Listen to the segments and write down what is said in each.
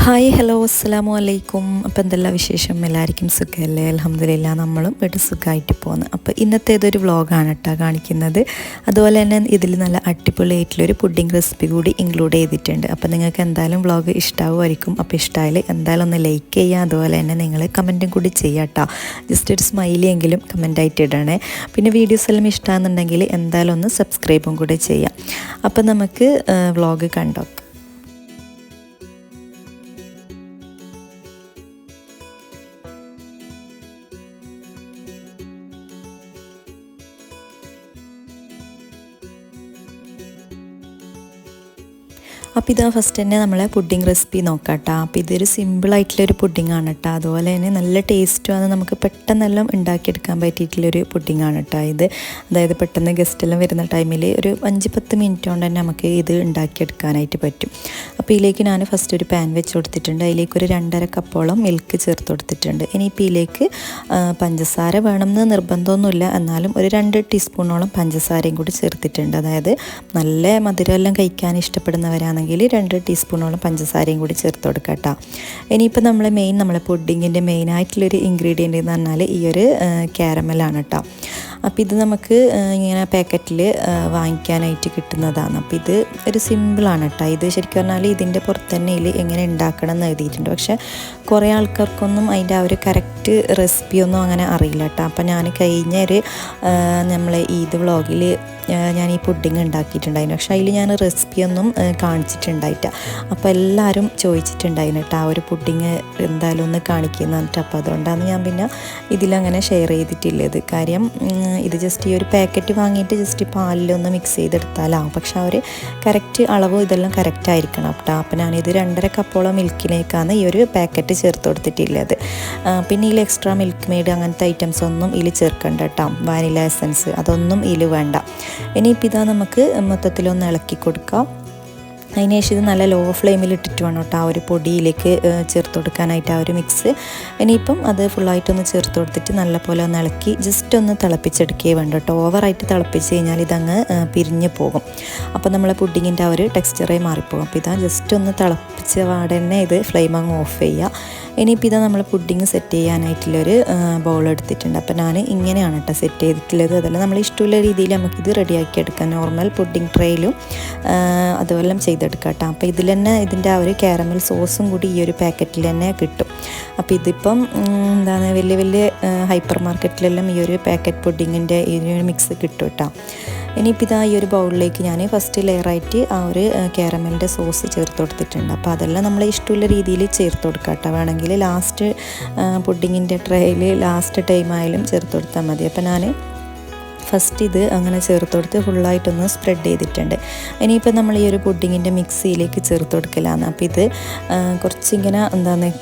Hi hello അസ്സലാമു അലൈക്കും. അപ്പോൾ എന്തെല്ലാം വിശേഷം? എല്ലാവർക്കും സുഖമല്ലേ? അൽഹംദുലില്ലാ നമ്മളും വീട്ടിൽ സുഖമായിട്ട് പോകുന്നു. അപ്പോൾ ഇന്നത്തെ ഇതൊരു വ്ളോഗാണ് കേട്ടോ കാണിക്കുന്നത്. അതുപോലെ തന്നെ ഇതിൽ നല്ല അടിപൊളിയായിട്ടുള്ളൊരു പുഡിംഗ് റെസിപ്പി കൂടി ഇൻക്ലൂഡ് ചെയ്തിട്ടുണ്ട്. അപ്പോൾ നിങ്ങൾക്ക് എന്തായാലും വ്ളോഗ് ഇഷ്ടമാവുമായിരിക്കും. അപ്പോൾ ഇഷ്ടമായാൽ എന്തായാലും ഒന്ന് ലൈക്ക് ചെയ്യുക, അതുപോലെ തന്നെ നിങ്ങൾ കമൻറ്റും കൂടി ചെയ്യുക കേട്ടോ. ജസ്റ്റ് ഒരു സ്മൈലിയെങ്കിലും കമൻറ്റായിട്ട് ഇടണേ. പിന്നെ വീഡിയോസ് എല്ലാം ഇഷ്ടമാണെന്നുണ്ടെങ്കിൽ എന്തായാലും ഒന്ന് സബ്സ്ക്രൈബും കൂടി ചെയ്യാം. അപ്പോൾ നമുക്ക് വ്ളോഗ് കണ്ടോ. അപ്പോൾ ഇതാ ഫസ്റ്റ് തന്നെ നമ്മളെ പുഡിംഗ് റെസിപ്പി നോക്കാം കേട്ടോ. അപ്പോൾ ഇതൊരു സിമ്പിളായിട്ടുള്ളൊരു പുഡിംഗാണ് കേട്ടോ. അതുപോലെ തന്നെ നല്ല ടേസ്റ്റുമാണ്, നമുക്ക് പെട്ടെന്നെല്ലാം ഉണ്ടാക്കിയെടുക്കാൻ പറ്റിയിട്ടുള്ളൊരു പുഡിംഗാണ് കേട്ടോ ഇത്. അതായത് പെട്ടെന്ന് ഗസ്റ്റെല്ലാം വരുന്ന ടൈമിൽ ഒരു 5-10 മിനിറ്റ് കൊണ്ട് തന്നെ നമുക്ക് ഇത് ഉണ്ടാക്കിയെടുക്കാനായിട്ട് പറ്റും. അപ്പോൾ ഇതിലേക്ക് ഞാൻ ഫസ്റ്റ് ഒരു പാൻ വെച്ച് കൊടുത്തിട്ടുണ്ട്. അതിലേക്ക് ഒരു 2.5 കപ്പോളം മിൽക്ക് ചേർത്ത് കൊടുത്തിട്ടുണ്ട്. ഇനിയിപ്പോൾ ഇതിലേക്ക് പഞ്ചസാര വേണമെന്ന് നിർബന്ധമൊന്നുമില്ല, എന്നാലും ഒരു 2 ടീസ്പൂണോളം പഞ്ചസാരയും കൂടി ചേർത്തിട്ടുണ്ട്. അതായത് നല്ല മധുരമെല്ലാം കഴിക്കാൻ ഇഷ്ടപ്പെടുന്നവരാണെങ്കിൽ 2 ടീസ്പൂണോളം പഞ്ചസാരയും കൂടി ചേർത്ത് കൊടുക്കുക കേട്ടോ. ഇനിയിപ്പോൾ നമ്മളെ പുഡിങ്ങിൻ്റെ മെയിനായിട്ടുള്ളൊരു ഇൻഗ്രീഡിയൻ്റ് എന്ന് പറഞ്ഞാൽ ഈ ഒരു ക്യാരമലാണ് കേട്ടോ. അപ്പോൾ ഇത് നമുക്ക് ഇങ്ങനെ പാക്കറ്റിൽ വാങ്ങിക്കാനായിട്ട് കിട്ടുന്നതാണ്. അപ്പോൾ ഇത് ഒരു സിമ്പിളാണ് കേട്ടോ. ഇത് ശരിക്കും പറഞ്ഞാൽ ഇതിൻ്റെ പുറത്ത് തന്നെ ഇതിൽ എങ്ങനെ ഉണ്ടാക്കണം എന്ന് എഴുതിയിട്ടുണ്ട്. പക്ഷേ കുറേ ആൾക്കാർക്കൊന്നും അതിൻ്റെ ആ ഒരു കറക്റ്റ് റെസിപ്പിയൊന്നും അങ്ങനെ അറിയില്ല കേട്ടോ. അപ്പോൾ ഞാൻ കഴിഞ്ഞ ഒരു നമ്മളെ ഈദ് വ്ളോഗിൽ ഞാൻ ഈ പുഡിങ് ഉണ്ടാക്കിയിട്ടുണ്ടായിരുന്നു. പക്ഷേ അതിൽ ഞാൻ റെസിപ്പിയൊന്നും കാണിച്ചിട്ടുണ്ടായിട്ട. അപ്പോൾ എല്ലാവരും ചോദിച്ചിട്ടുണ്ടായിരുന്നു കേട്ടോ ആ ഒരു പുഡിങ് എന്തായാലും ഒന്ന് കാണിക്കുന്നു പറഞ്ഞിട്ട്. അപ്പോൾ അതുകൊണ്ടാണ് ഞാൻ പിന്നെ ഇതിലങ്ങനെ ഷെയർ ചെയ്തിട്ടുള്ളത്. കാര്യം ഇത് ജസ്റ്റ് ഈ ഒരു പാക്കറ്റ് വാങ്ങിയിട്ട് ജസ്റ്റ് പാലിലൊന്ന് മിക്സ് ചെയ്തെടുത്താലാവും. പക്ഷെ ആ ഒരു കറക്റ്റ് അളവ് ഇതെല്ലാം കറക്റ്റ് ആയിരിക്കണം കേട്ടോ. അപ്പോൾ ഞാനിത് 2.5 കപ്പോളം മിൽക്കിലേക്കാണ് ഈ ഒരു പാക്കറ്റ് ചേർത്ത് കൊടുത്തിട്ടുള്ളത്. പിന്നെ ഇതിൽ എക്സ്ട്രാ മിൽക്ക് മെയ്ഡ് അങ്ങനത്തെ ഐറ്റംസ് ഒന്നും ഇതിൽ ചേർക്കണ്ട കേട്ടോ. വാനില എസൻസ് അതൊന്നും ഇതിൽ വേണ്ട. ഇനിയിപ്പോൾ ഇതാ നമുക്ക് മൊത്തത്തിലൊന്ന് ഇളക്കി കൊടുക്കാം. അതിനുശേഷം ഇത് നല്ല ലോ ഫ്ലെയിമിൽ ഇട്ടിട്ട് വേണം കേട്ടോ ആ ഒരു പൊടിയിലേക്ക് ചേർത്ത് കൊടുക്കാനായിട്ട് ആ ഒരു മിക്സ്. ഇനിയിപ്പം അത് ഫുള്ളായിട്ടൊന്ന് ചേർത്ത് കൊടുത്തിട്ട് നല്ലപോലെ ഒന്ന് ഇളക്കി ജസ്റ്റ് ഒന്ന് തിളപ്പിച്ചെടുക്കുകയേ വേണ്ട കേട്ടോ. ഓവറായിട്ട് തിളപ്പിച്ച് കഴിഞ്ഞാൽ ഇതങ്ങ് പിരിഞ്ഞ് പോകും. അപ്പോൾ നമ്മളെ പുഡിങ്ങിൻ്റെ ആ ഒരു ടെക്സ്ചറേ മാറിപ്പോകും. അപ്പോൾ ഇതാ ജസ്റ്റ് ഒന്ന് തിളപ്പിച്ച പാടന്നെ ഇത് ഫ്ലെയിം അങ്ങ് ഓഫ് ചെയ്യുക. ഇനിയിപ്പോൾ ഇതാ നമ്മൾ പുഡിങ് സെറ്റ് ചെയ്യാനായിട്ടുള്ളൊരു ബൗൾ എടുത്തിട്ടുണ്ട്. അപ്പോൾ ഞാൻ ഇങ്ങനെയാണ് കേട്ടോ സെറ്റ് ചെയ്തിട്ടുള്ളത്. അതല്ല നമ്മൾ ഇഷ്ടമുള്ള രീതിയിൽ നമുക്കിത് റെഡിയാക്കി എടുക്കാം. നോർമൽ പുഡിങ് ട്രേയിലും അതുപോലെ ചെയ്തെടുക്കാം കേട്ടോ. അപ്പോൾ ഇതിൽ തന്നെ ഇതിൻ്റെ ആ ഒരു കാരമൽ സോസും കൂടി ഈ ഒരു പാക്കറ്റിൽ തന്നെ കിട്ടും. അപ്പോൾ ഇതിപ്പം എന്താണ് വലിയ ഹൈപ്പർ മാർക്കറ്റിലെല്ലാം ഈ ഒരു പാക്കറ്റ് പുഡിങ്ങിൻ്റെ ഈ ഒരു മിക്സ് കിട്ടും കേട്ടോ. ഇനിയിപ്പോൾ ഇതാ ഈ ഒരു ബൗളിലേക്ക് ഞാൻ ഫസ്റ്റ് ലെയറായിട്ട് ആ ഒരു കാരമലിൻ്റെ സോസ് ചേർത്ത് കൊടുത്തിട്ടുണ്ട്. അപ്പോൾ അതെല്ലാം നമ്മളെ ഇഷ്ടമുള്ള രീതിയിൽ ചേർത്ത് കൊടുക്കുക കേട്ടോ. വേണമെങ്കിൽ ലാസ്റ്റ് പുഡിങ്ങിൻ്റെ ട്രേയിൽ ലാസ്റ്റ് ടൈം ആയാലും ചേർത്ത് കൊടുത്താൽ മതി. അപ്പോൾ ഞാൻ ഫസ്റ്റ് ഇത് അങ്ങനെ ചേർത്ത് കൊടുത്ത് ഫുള്ളായിട്ടൊന്ന് സ്പ്രെഡ് ചെയ്തിട്ടുണ്ട്. ഇനിയിപ്പോൾ നമ്മൾ ഈ ഒരു പുഡിങ്ങിൻ്റെ മിക്സിയിലേക്ക് ചേർത്ത് കൊടുക്കലാണ്. അപ്പോൾ ഇത് കുറച്ചിങ്ങനെ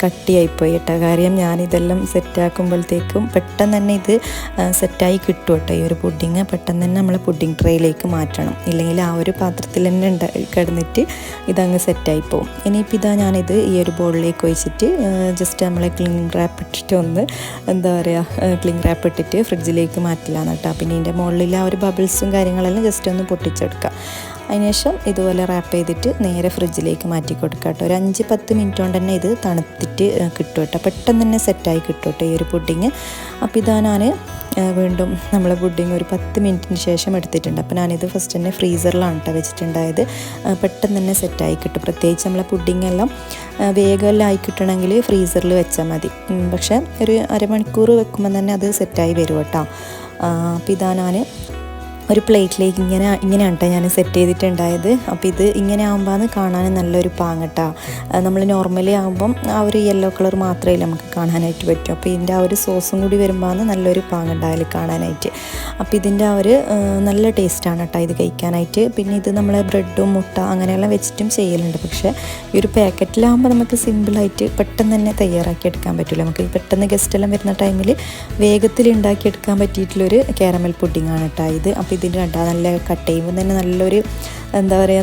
കട്ടിയായിപ്പോയി കേട്ടോ. കാര്യം ഞാനിതെല്ലാം സെറ്റാക്കുമ്പോഴത്തേക്കും പെട്ടെന്ന് തന്നെ ഇത് സെറ്റായി കിട്ടും കേട്ടോ. ഈ ഒരു പുഡിങ് പെട്ടെന്ന് തന്നെ നമ്മൾ പുഡിങ് ട്രേയിലേക്ക് മാറ്റണം, ഇല്ലെങ്കിൽ ആ ഒരു പാത്രത്തിൽ തന്നെ കിടന്നിട്ട് ഇതങ്ങ് സെറ്റായി പോകും. ഇനിയിപ്പോൾ ഇതാ ഞാനിത് ഈ ഒരു ബോളിലേക്ക് ഒഴിച്ചിട്ട് ജസ്റ്റ് നമ്മളെ ക്ലിംഗ് റാപ്പ് ഇട്ടിട്ട് ഒന്ന് ക്ലിംഗ് റാപ്പ് ഇട്ടിട്ട് ഫ്രിഡ്ജിലേക്ക് മാറ്റിലാണ് കേട്ടോ. പിന്നെ ഇതിൻ്റെ മുകളിൽ ആ ഒരു ബബിൾസും കാര്യങ്ങളെല്ലാം ജസ്റ്റ് ഒന്ന് പൊട്ടിച്ചെടുക്കുക. അതിനുശേഷം ഇതുപോലെ റാപ്പ് ചെയ്തിട്ട് നേരെ ഫ്രിഡ്ജിലേക്ക് മാറ്റി കൊടുക്കുക കേട്ടോ. ഒരു 5-10 മിനിറ്റ് കൊണ്ട് തന്നെ ഇത് തണുത്തിട്ട് കിട്ടും കേട്ടോ. പെട്ടെന്ന് തന്നെ സെറ്റായി കിട്ടും കേട്ടോ ഈ ഒരു പുഡിങ്. അപ്പോൾ ഇതാ ഞാൻ വീണ്ടും നമ്മളെ പുഡിങ് ഒരു 10 മിനിറ്റിന് ശേഷം എടുത്തിട്ടുണ്ട്. അപ്പോൾ ഞാനിത് ഫസ്റ്റ് തന്നെ ഫ്രീസറിലാണ് കേട്ടോ വെച്ചിട്ടുണ്ടായത്. പെട്ടെന്ന് തന്നെ സെറ്റായി കിട്ടും. പ്രത്യേകിച്ച് നമ്മളെ പുഡിങ്ങെല്ലാം വേഗമെല്ലാം ആയി കിട്ടണമെങ്കിൽ ഫ്രീസറിൽ വെച്ചാൽ മതി. പക്ഷേ ഒരു അരമണിക്കൂർ വെക്കുമ്പോൾ തന്നെ അത് സെറ്റായി വരും കേട്ടോ. അപ്പോൾ ഇതാ ഞാൻ ഒരു പ്ലേറ്റിലേക്ക് ഇങ്ങനെയാണ് കേട്ടോ ഞാൻ സെറ്റ് ചെയ്തിട്ടുണ്ടായത്. അപ്പോൾ ഇത് ഇങ്ങനെ ആകുമ്പോൾ കാണാൻ നല്ലൊരു പാങ്ങട്ടാ. നമ്മൾ നോർമലി ആകുമ്പം ആ ഒരു യെല്ലോ കളർ മാത്രമേ നമുക്ക് കാണാനായിട്ട് പറ്റും. അപ്പോൾ ഇതിൻ്റെ ആ ഒരു സോസും കൂടി വരുമ്പോൾ നല്ലൊരു പാങ്ങുണ്ടായാലും കാണാനായിട്ട്. അപ്പോൾ ഇതിൻ്റെ ആ ഒരു നല്ല ടേസ്റ്റാണ് കേട്ടോ ഇത് കഴിക്കാനായിട്ട്. പിന്നെ ഇത് നമ്മൾ ബ്രെഡും മുട്ട അങ്ങനെയെല്ലാം വെച്ചിട്ടും ചെയ്യലുണ്ട്. പക്ഷേ ഈ ഒരു പാക്കറ്റിലാകുമ്പോൾ നമുക്ക് സിമ്പിളായിട്ട് പെട്ടെന്ന് തന്നെ തയ്യാറാക്കി എടുക്കാൻ പറ്റില്ല. നമുക്ക് പെട്ടെന്ന് ഗസ്റ്റെല്ലാം വരുന്ന ടൈമിൽ വേഗത്തിൽ ഉണ്ടാക്കിയെടുക്കാൻ പറ്റിയിട്ടുള്ളൊരു കാരമൽ പുഡിങ്ങാണ് കേട്ടോ ഇത്. അപ്പോൾ ഇതിൻ്റെ നല്ല കട്ട് ചെയ്യുമ്പോൾ തന്നെ നല്ലൊരു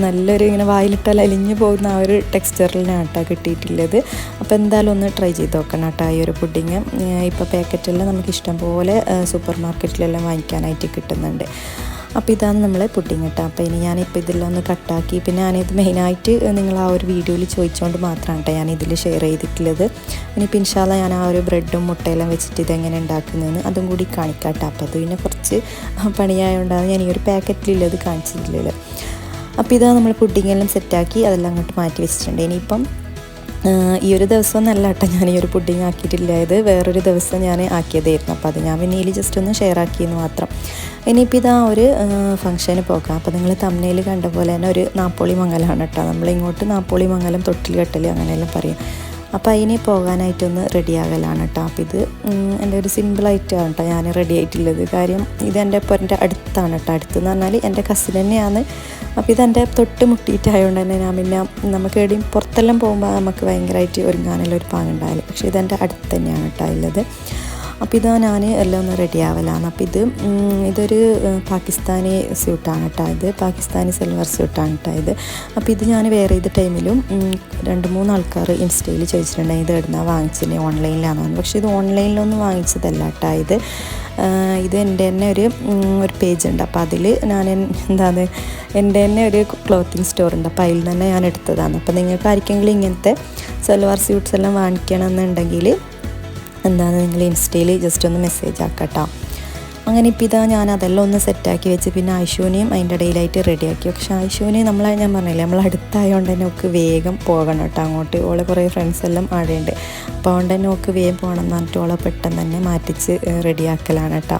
നല്ലൊരു ഇങ്ങനെ വായിലിട്ടാൽ അലിഞ്ഞു പോകുന്ന ആ ഒരു ടെക്സ്ചറിലാണ് കേട്ടോ കിട്ടിയിട്ടുള്ളത്. അപ്പോൾ എന്തായാലും ഒന്ന് ട്രൈ ചെയ്ത് നോക്കണം കേട്ടോ ഈ ഒരു പുഡിങ്. ഇപ്പോൾ പാക്കറ്റെല്ലാം നമുക്ക് ഇഷ്ടം പോലെ സൂപ്പർ മാർക്കറ്റിലെല്ലാം വാങ്ങിക്കാനായിട്ട് കിട്ടുന്നുണ്ട്. അപ്പോൾ ഇതാണ് നമ്മളെ പുഡിങ് കേട്ടോ. അപ്പോൾ ഇനി ഞാനിപ്പോൾ ഇതെല്ലാം ഒന്ന് കട്ടാക്കി, പിന്നെ ഞാനിത് മെയിനായിട്ട് നിങ്ങൾ ആ ഒരു വീഡിയോയിൽ ചോദിച്ചുകൊണ്ട് മാത്രമാണ് കേട്ടോ ഞാൻ ഇതിൽ ഷെയർ ചെയ്തിട്ടുള്ളത്. ഇനിയിപ്പോൾ ഇൻഷാല്ല ഞാൻ ആ ഒരു ബ്രെഡും മുട്ടയെല്ലാം വെച്ചിട്ട് ഇതെങ്ങനെ ഉണ്ടാക്കുന്നതെന്ന് അതും കൂടി കാണിക്കാം കേട്ടോ. അപ്പോൾ അത് പിന്നെ കുറച്ച് പണിയായതുകൊണ്ടാണ് ഞാൻ ഈ ഒരു പാക്കറ്റിലുള്ളത് കാണിച്ചിട്ടുള്ളത്. അപ്പോൾ ഇതാ നമ്മൾ പുഡിങ്ങെല്ലാം സെറ്റാക്കി അതെല്ലാം അങ്ങോട്ട് മാറ്റി വെച്ചിട്ടുണ്ട്. ഇനിയിപ്പം ഈ ഒരു ദിവസം നല്ല കേട്ടോ ഞാൻ ഈ ഒരു പുഡിങ് ആക്കിയിട്ടില്ല, ഇത് വേറൊരു ദിവസം ഞാൻ ആക്കിയതായിരുന്നു. അപ്പോൾ അത് ഞാൻ പിന്നെ ഇതിൽ ജസ്റ്റ് ഒന്ന് ഷെയർ ആക്കിയെന്ന് മാത്രം. ഇനിയിപ്പോൾ ഇതാ ഒരു ഫംഗ്ഷന് പോകാം. അപ്പോൾ നിങ്ങൾ തമ്മിൽ കണ്ട പോലെ തന്നെ ഒരു നാപ്പോളി മംഗലമാണ് കേട്ടോ. നമ്മളിങ്ങോട്ട് നാപ്പോളി മംഗലം, തൊട്ടിൽ കെട്ടൽ അങ്ങനെയെല്ലാം പറയും. അപ്പോൾ അതിന് പോകാനായിട്ടൊന്ന് റെഡിയാകലാണ് കേട്ടോ. അപ്പോൾ ഇത് എൻ്റെ ഒരു സിമ്പിളായിട്ടാണ് കേട്ടോ ഞാൻ റെഡി ആയിട്ടുള്ളത്. കാര്യം ഇതെൻ്റെ എൻ്റെ അടുത്താണ് കേട്ടോ. അടുത്തെന്ന് പറഞ്ഞാൽ എൻ്റെ കസിൻ തന്നെയാണ്. അപ്പോൾ ഇതെൻ്റെ തൊട്ട് മുട്ടിയിട്ടായതുകൊണ്ട് തന്നെ ഞാൻ പിന്നെ നമുക്ക് എവിടെയും പുറത്തെല്ലാം പോകുമ്പോൾ നമുക്ക് ഭയങ്കരമായിട്ട് ഒരുങ്ങാനുള്ള ഒരു പാങ്ങുണ്ടായാലും, പക്ഷേ ഇതെൻ്റെ അടുത്ത് തന്നെയാണ് കേട്ടോ ഉള്ളത്. അപ്പോൾ ഇതാ ഞാൻ എല്ലാം ഒന്ന് റെഡി ആവലാണ്. അപ്പോൾ ഇതൊരു പാകിസ്ഥാനി സ്യൂട്ടാണ് കേട്ടോ. ഇത് പാകിസ്ഥാനി സിൽവർ സ്യൂട്ടാണ് കേട്ടോ ഇത്. അപ്പോൾ ഇത് ഞാൻ വേറെ ഏത് ടൈമിലും 2-3 ആൾക്കാർ ഇൻസ്റ്റയിൽ ചോദിച്ചിട്ടുണ്ടെങ്കിൽ ഇത് എവിടുന്നാണ് വാങ്ങിച്ചത്, ഓൺലൈനിലാണോ. പക്ഷേ ഇത് ഓൺലൈനിലൊന്നും വാങ്ങിച്ചതല്ല കേട്ടോ. ഇത് എൻ്റെ തന്നെ ഒരു പേജ് ഉണ്ട്. അപ്പോൾ അതിൽ ഞാൻ എൻ്റെ തന്നെ ഒരു ക്ലോത്തിങ് സ്റ്റോർ ഉണ്ട്. അപ്പോൾ അതിൽ തന്നെ ഞാൻ എടുത്തതാണ്. അപ്പോൾ നിങ്ങൾക്ക് ആർക്കെങ്കിലും ഇങ്ങനത്തെ സൽവാർ സ്യൂട്ട്സ് എല്ലാം വാങ്ങിക്കണമെന്നുണ്ടെങ്കിൽ നിങ്ങൾ ഇൻസ്റ്റയിൽ ജസ്റ്റ് ഒന്ന് മെസ്സേജ് ആക്കട്ടോ. അങ്ങനെ ഇപ്പോൾ ഇതാ ഞാൻ അതെല്ലാം ഒന്ന് സെറ്റാക്കി വെച്ച് പിന്നെ ഐശുവിനെയും അതിൻ്റെ ഇടയിലായിട്ട് റെഡിയാക്കി. പക്ഷേ ഐശുവിന് ഞാൻ പറഞ്ഞില്ലേ നമ്മൾ അടുത്തായതുകൊണ്ട് തന്നെ ഒക്കെ വേഗം പോകണം കേട്ടോ അങ്ങോട്ട്. ഓളെ കുറേ ഫ്രണ്ട്സ് എല്ലാം ആടെയുണ്ട്. അപ്പോൾ അതുകൊണ്ട് തന്നെ ഒക്കെ വേഗം പോകണം എന്ന് പറഞ്ഞിട്ട് ഓളെ പെട്ടെന്ന് തന്നെ മാറ്റിച്ച് റെഡിയാക്കലാണ് കേട്ടോ.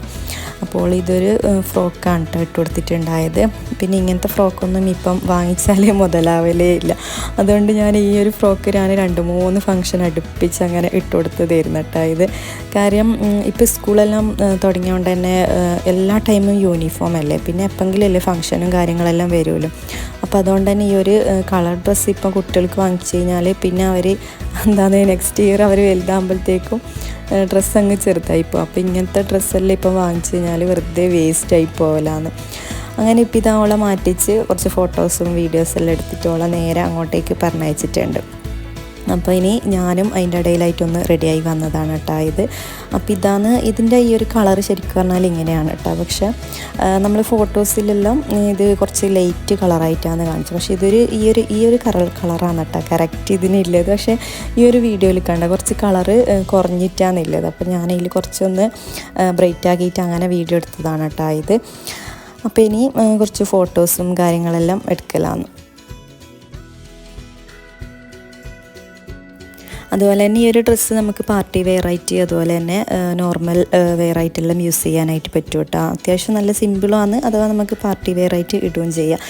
അപ്പോൾ ഇതൊരു ഫ്രോക്കാണ് കേട്ടോ ഇട്ട് കൊടുത്തിട്ടുണ്ടായത്. പിന്നെ ഇങ്ങനത്തെ ഫ്രോക്കൊന്നും ഇപ്പം വാങ്ങിച്ചാലേ മുതലാവലേ ഇല്ല. അതുകൊണ്ട് ഞാൻ ഈ ഒരു ഫ്രോക്ക് ഞാൻ 2-3 ഫംഗ്ഷൻ അടുപ്പിച്ച് അങ്ങനെ ഇട്ട് കൊടുത്തതായിരുന്നു കേട്ടോ ഇത്. കാര്യം ഇപ്പോൾ സ്കൂളെല്ലാം തുടങ്ങിയതുകൊണ്ട് തന്നെ എല്ലാ ടൈമും യൂണിഫോം അല്ലേ, പിന്നെ എപ്പോഴെങ്കിലും അല്ലേ ഫംഗ്ഷനും കാര്യങ്ങളെല്ലാം വരുമല്ലോ. അപ്പോൾ അതുകൊണ്ട് തന്നെ ഈ ഒരു കളർ ഡ്രസ്സ് ഇപ്പം കുട്ടികൾക്ക് വാങ്ങിച്ചു കഴിഞ്ഞാൽ പിന്നെ അവർ നെക്സ്റ്റ് ഇയർ അവർ വലുതാകുമ്പോഴത്തേക്കും ഡ്രസ്സ് അങ്ങ് ചെറുതായിപ്പോൾ. അപ്പോൾ ഇങ്ങനത്തെ ഡ്രസ്സെല്ലാം ഇപ്പം വാങ്ങിച്ചു കഴിഞ്ഞാൽ വെറുതെ വേസ്റ്റായി പോകലാന്ന്. അങ്ങനെ ഇപ്പോൾ ഇതോളെ മാറ്റിച്ച് കുറച്ച് ഫോട്ടോസും വീഡിയോസെല്ലാം എടുത്തിട്ട് ഓളെ നേരെ അങ്ങോട്ടേക്ക് പറഞ്ഞയച്ചിട്ടുണ്ട്. അപ്പോൾ ഇനി ഞാനും അതിൻ്റെ ഇടയിലായിട്ടൊന്ന് റെഡിയായി വന്നതാണ് കേട്ടോ ഇത്. അപ്പോൾ ഇതിൻ്റെ ഈ ഒരു കളർ ശരിക്കും പറഞ്ഞാൽ ഇങ്ങനെയാണ് കേട്ടോ. പക്ഷേ നമ്മൾ ഫോട്ടോസിലെല്ലാം ഇത് കുറച്ച് ലൈറ്റ് കളറായിട്ടാണ് കാണിച്ചത്. പക്ഷേ ഈ ഒരു കളറാണ് കേട്ടോ കറക്റ്റ് ഇതിനുള്ളത്. പക്ഷേ ഈ ഒരു വീഡിയോയിൽ കണ്ട കുറച്ച് കളറ് കുറഞ്ഞിട്ടാണ് ഉള്ളത്. അപ്പോൾ ഞാനതിൽ കുറച്ചൊന്ന് ബ്രൈറ്റ് ആക്കിയിട്ട് അങ്ങനെ വീഡിയോ എടുത്തതാണ് കേട്ടോ ഇത്. അപ്പോൾ ഇനി കുറച്ച് ഫോട്ടോസും കാര്യങ്ങളെല്ലാം എടുക്കലാണ്. അതുപോലെ തന്നെ ഈ ഒരു ഡ്രസ്സ് നമുക്ക് പാർട്ടി വെയറായിട്ട് അതുപോലെ തന്നെ നോർമൽ വെയറായിട്ടെല്ലാം യൂസ് ചെയ്യാനായിട്ട് പറ്റും കേട്ടോ. അത്യാവശ്യം നല്ല സിമ്പിളാണ്, അഥവാ നമുക്ക് പാർട്ടി വെയറായിട്ട് ഇടുകയും ചെയ്യാം.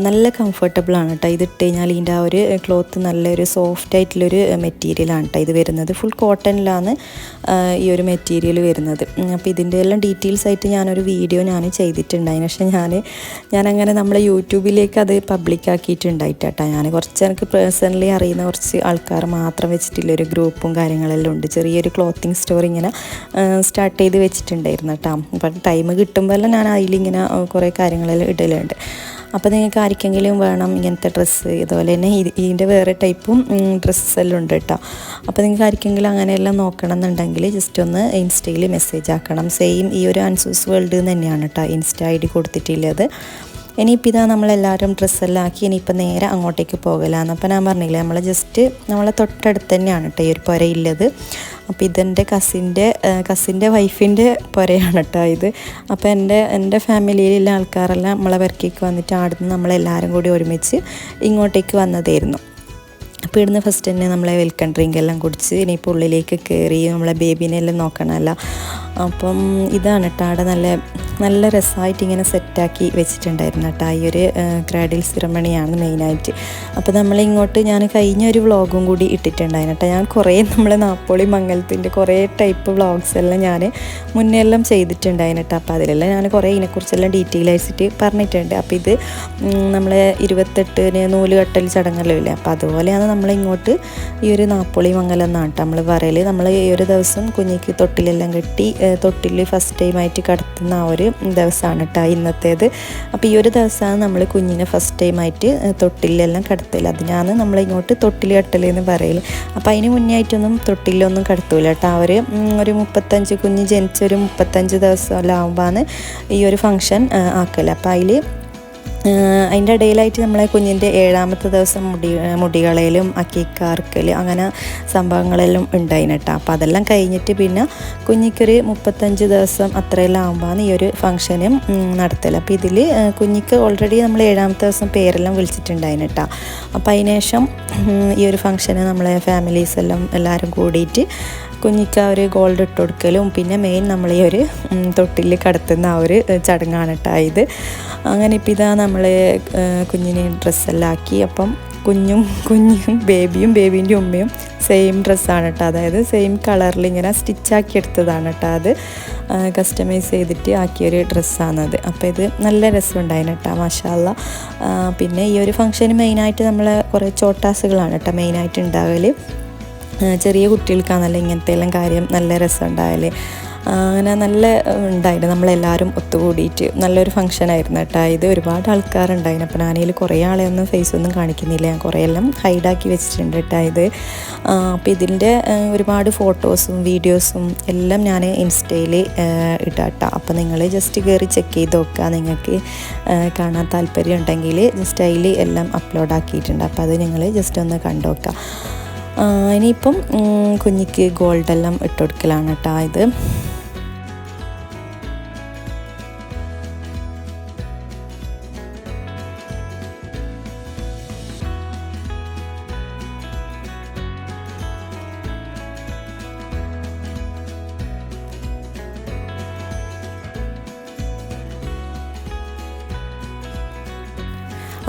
നല്ല കംഫർട്ടബിളാണ് കേട്ടോ. ഇത് ഇട്ട് കഴിഞ്ഞാൽ ഇതിൻ്റെ ആ ഒരു ക്ലോത്ത് നല്ലൊരു സോഫ്റ്റ് ആയിട്ടുള്ളൊരു മെറ്റീരിയലാണ് കേട്ടോ ഇത് വരുന്നത്. ഫുൾ കോട്ടണിലാണ് ഈ ഒരു മെറ്റീരിയൽ വരുന്നത്. അപ്പോൾ ഇതിൻ്റെ എല്ലാം ഡീറ്റെയിൽസ് ആയിട്ട് ഞാനൊരു വീഡിയോ ചെയ്തിട്ടുണ്ടായിരുന്നു. പക്ഷേ ഞാനങ്ങനെ നമ്മളെ യൂട്യൂബിലേക്ക് അത് പബ്ലിക്കാക്കിയിട്ടുണ്ടായിട്ട് കേട്ടോ. എനിക്ക് പേഴ്സണലി അറിയുന്ന കുറച്ച് ആൾക്കാർ മാത്രം വെച്ചിട്ട് ഒരു ഗ്രൂപ്പും കാര്യങ്ങളെല്ലാം ഉണ്ട്. ചെറിയൊരു ക്ലോത്തിങ് സ്റ്റോർ ഇങ്ങനെ സ്റ്റാർട്ട് ചെയ്ത് വെച്ചിട്ടുണ്ടായിരുന്നു കേട്ടോ. അപ്പം ടൈം കിട്ടുമ്പോഴെല്ലാം ഞാൻ അതിലിങ്ങനെ കുറേ കാര്യങ്ങളെല്ലാം ഇടലുണ്ട്. അപ്പോൾ നിങ്ങൾക്ക് ആർക്കെങ്കിലും വേണം ഇങ്ങനത്തെ ഡ്രസ്സ്, ഇതുപോലെ തന്നെ ഇതിൻ്റെ വേറെ ടൈപ്പും ഡ്രസ്സെല്ലാം ഉണ്ട് കേട്ടോ. അപ്പോൾ നിങ്ങൾക്ക് ആർക്കെങ്കിലും അങ്ങനെയെല്ലാം നോക്കണം എന്നുണ്ടെങ്കിൽ ജസ്റ്റ് ഒന്ന് ഇൻസ്റ്റയിൽ മെസ്സേജ് ആക്കണം. സെയിം ഈ ഒരു അൻസൂസ് വേൾഡ് തന്നെയാണ് കേട്ടോ ഇൻസ്റ്റ ID കൊടുത്തിട്ടുള്ളത്. ഇനിയിപ്പോൾ നമ്മളെല്ലാവരും ഡ്രസ്സെല്ലാം ആക്കി ഇനിയിപ്പോൾ നേരെ അങ്ങോട്ടേക്ക് പോകലാന്ന്. അപ്പോൾ ഞാൻ പറഞ്ഞില്ലേ നമ്മളെ തൊട്ടടുത്ത് തന്നെയാണ് കേട്ടോ ഈ ഒരു പുരയുള്ളത്. അപ്പോൾ ഇതെൻ്റെ കസിൻ്റെ വൈഫിൻ്റെ പുരയാണ് കേട്ടോ ഇത്. അപ്പോൾ എൻ്റെ ഫാമിലിയിലുള്ള ആൾക്കാരെല്ലാം നമ്മളെ വർക്കേക്ക് വന്നിട്ട് ആടുന്ന് നമ്മളെല്ലാവരും കൂടി ഒരുമിച്ച് ഇങ്ങോട്ടേക്ക് വന്നതായിരുന്നു. അപ്പോൾ ഇവിടുന്ന് ഫസ്റ്റ് തന്നെ നമ്മളെ വെൽക്കം ഡ്രിങ്ക് എല്ലാം കുടിച്ച് ഇനിയിപ്പോൾ ഉള്ളിലേക്ക് കയറി നമ്മളെ ബേബീനെ എല്ലാം നോക്കണമല്ലോ. അപ്പം ഇതാണ് കേട്ടോ അവിടെ നല്ല രസമായിട്ട് ഇങ്ങനെ സെറ്റാക്കി വെച്ചിട്ടുണ്ടായിരുന്നു കേട്ടോ. ഈ ഒരു ക്രാഡിൽ സെറമണിയാണ് മെയിനായിട്ട്. അപ്പോൾ നമ്മളിങ്ങോട്ട് ഞാൻ കഴിഞ്ഞൊരു വ്ളോഗും കൂടി ഇട്ടിട്ടുണ്ടായിരുന്നു കേട്ടോ. ഞാൻ കുറേ നമ്മളെ നാപ്പോളി മംഗലത്തിൻ്റെ കുറേ ടൈപ്പ് വ്ളോഗ്സ് എല്ലാം ഞാൻ മുന്നേ എല്ലാം ചെയ്തിട്ടുണ്ടായിരുന്നു കേട്ടോ. അപ്പോൾ അതിലെല്ലാം ഞാൻ കുറേ ഇതിനെക്കുറിച്ചെല്ലാം ഡീറ്റെയിൽ ആയിട്ട് പറഞ്ഞിട്ടുണ്ട്. അപ്പോൾ ഇത് നമ്മളെ 28-ന് നൂല് കെട്ടൽ ചടങ്ങെല്ലാം ഇല്ലേ, അപ്പോൾ അതുപോലെയാണ് നമ്മളിങ്ങോട്ട് ഈ ഒരു നാപ്പോളി മംഗലം എന്നാണ് കേട്ടോ നമ്മൾ പറയൽ. നമ്മൾ ഈ ഒരു ദിവസം കുഞ്ഞിക്ക് തൊട്ടിലെല്ലാം കെട്ടി തൊട്ടിൽ ഫസ്റ്റ് ടൈമായിട്ട് കടത്തുന്ന ആ ഒരു ദിവസമാണ് കേട്ടോ ഇന്നത്തേത്. അപ്പോൾ ഈ ഒരു ദിവസമാണ് നമ്മൾ കുഞ്ഞിനെ ഫസ്റ്റ് ടൈമായിട്ട് തൊട്ടിലെല്ലാം കടത്തൽ. അതിനാണ് നമ്മളിങ്ങോട്ട് തൊട്ടിൽ കെട്ടൽ എന്ന് പറയൽ. അപ്പോൾ അതിന് മുന്നേ ആയിട്ടൊന്നും തൊട്ടിലൊന്നും കടത്തൂല കേട്ടോ. അവർ ഒരു 35 കുഞ്ഞ് ജനിച്ചൊരു 35 ദിവസമെല്ലാം ആകുമ്പോഴാണ് ഈ ഒരു ഫങ്ഷൻ ആക്കൽ. അപ്പോൾ അതിൽ അതിൻ്റെ ഇടയിലായിട്ട് നമ്മളെ കുഞ്ഞിൻ്റെ 7ാമത്തെ ദിവസം മുടികളയിലും അക്കീക്കാർക്കൽ അങ്ങനെ സംഭവങ്ങളെല്ലാം ഉണ്ടായിന് കേട്ടോ. അപ്പോൾ അതെല്ലാം കഴിഞ്ഞിട്ട് പിന്നെ കുഞ്ഞിക്കൊരു 35 ദിവസം അത്രയെല്ലാം ആകുമ്പോഴാണ് ഈ ഒരു ഫങ്ഷനും നടത്തൽ. അപ്പോൾ ഇതിൽ കുഞ്ഞിക്ക് ഓൾറെഡി നമ്മൾ 7ാമത്തെ ദിവസം പേരെല്ലാം വിളിച്ചിട്ടുണ്ടായിന് കേട്ടോ. അപ്പോൾ അതിന് ശേഷം ഈ ഒരു ഫങ്ഷന് നമ്മളെ ഫാമിലീസ് എല്ലാം എല്ലാവരും കൂടിയിട്ട് കുഞ്ഞിക്ക് ആ ഒരു ഗോൾഡ് ഇട്ട് കൊടുക്കലും പിന്നെ മെയിൻ നമ്മൾ ഈ ഒരു തൊട്ടിൽ കടത്തുന്ന ആ ഒരു ചടങ്ങാണ് കേട്ടോ ഇത്. അങ്ങനെ ഇപ്പോൾ ഇതാ നമ്മൾ കുഞ്ഞിന് ഡ്രസ്സെല്ലാം ആക്കി. അപ്പം കുഞ്ഞും ബേബീൻ്റെ ഉമ്മയും സെയിം ഡ്രസ്സാണ് കേട്ടോ. അതായത് സെയിം കളറിൽ ഇങ്ങനെ സ്റ്റിച്ചാക്കി എടുത്തതാണ് കേട്ടോ. അത് കസ്റ്റമൈസ് ചെയ്തിട്ട് ആക്കിയൊരു ഡ്രസ്സാണത്. അപ്പോൾ ഇത് നല്ല രസമുണ്ടായിന് കേട്ടോ, മാഷാ അല്ലാ. പിന്നെ ഈ ഒരു ഫംഗ്ഷന് മെയിനായിട്ട് നമ്മൾ കുറേ ചോട്ടാസുകളാണ് കേട്ടോ മെയിനായിട്ട് ഉണ്ടാകൽ. ചെറിയ കുട്ടികൾക്കാണല്ലോ ഇങ്ങനത്തെ എല്ലാം കാര്യം നല്ല രസം ഉണ്ടായാൽ. അങ്ങനെ നല്ല ഉണ്ടായിരുന്നു. നമ്മളെല്ലാവരും ഒത്തുകൂടിയിട്ട് നല്ലൊരു ഫംഗ്ഷനായിരുന്നു കേട്ടോ ഇത്. ഒരുപാട് ആൾക്കാരുണ്ടായിരുന്നു. അപ്പോൾ ഞാനതിൽ കുറേ ആളെയൊന്നും ഫേസൊന്നും കാണിക്കുന്നില്ല, ഞാൻ കുറേ എല്ലാം ഹൈഡാക്കി വെച്ചിട്ടുണ്ട് കേട്ടോ ഇത്. അപ്പോൾ ഇതിൻ്റെ ഒരുപാട് ഫോട്ടോസും വീഡിയോസും എല്ലാം ഞാൻ ഇൻസ്റ്റയിൽ ഇട്ടാട്ടോ. അപ്പോൾ നിങ്ങൾ ജസ്റ്റ് കയറി ചെക്ക് ചെയ്ത് നോക്കുക. നിങ്ങൾക്ക് കാണാൻ താല്പര്യം ഉണ്ടെങ്കിൽ ജസ്റ്റ് അതിൽ എല്ലാം അപ്ലോഡ് ആക്കിയിട്ടുണ്ട്. അപ്പോൾ അത് നിങ്ങൾ ജസ്റ്റ് ഒന്ന് കണ്ടു നോക്കുക. ഇനിയിപ്പം കുഞ്ഞിക്ക് ഗോൾഡെല്ലാം ഇട്ട് കൊടുക്കലാണ് കേട്ടോ ഇത്.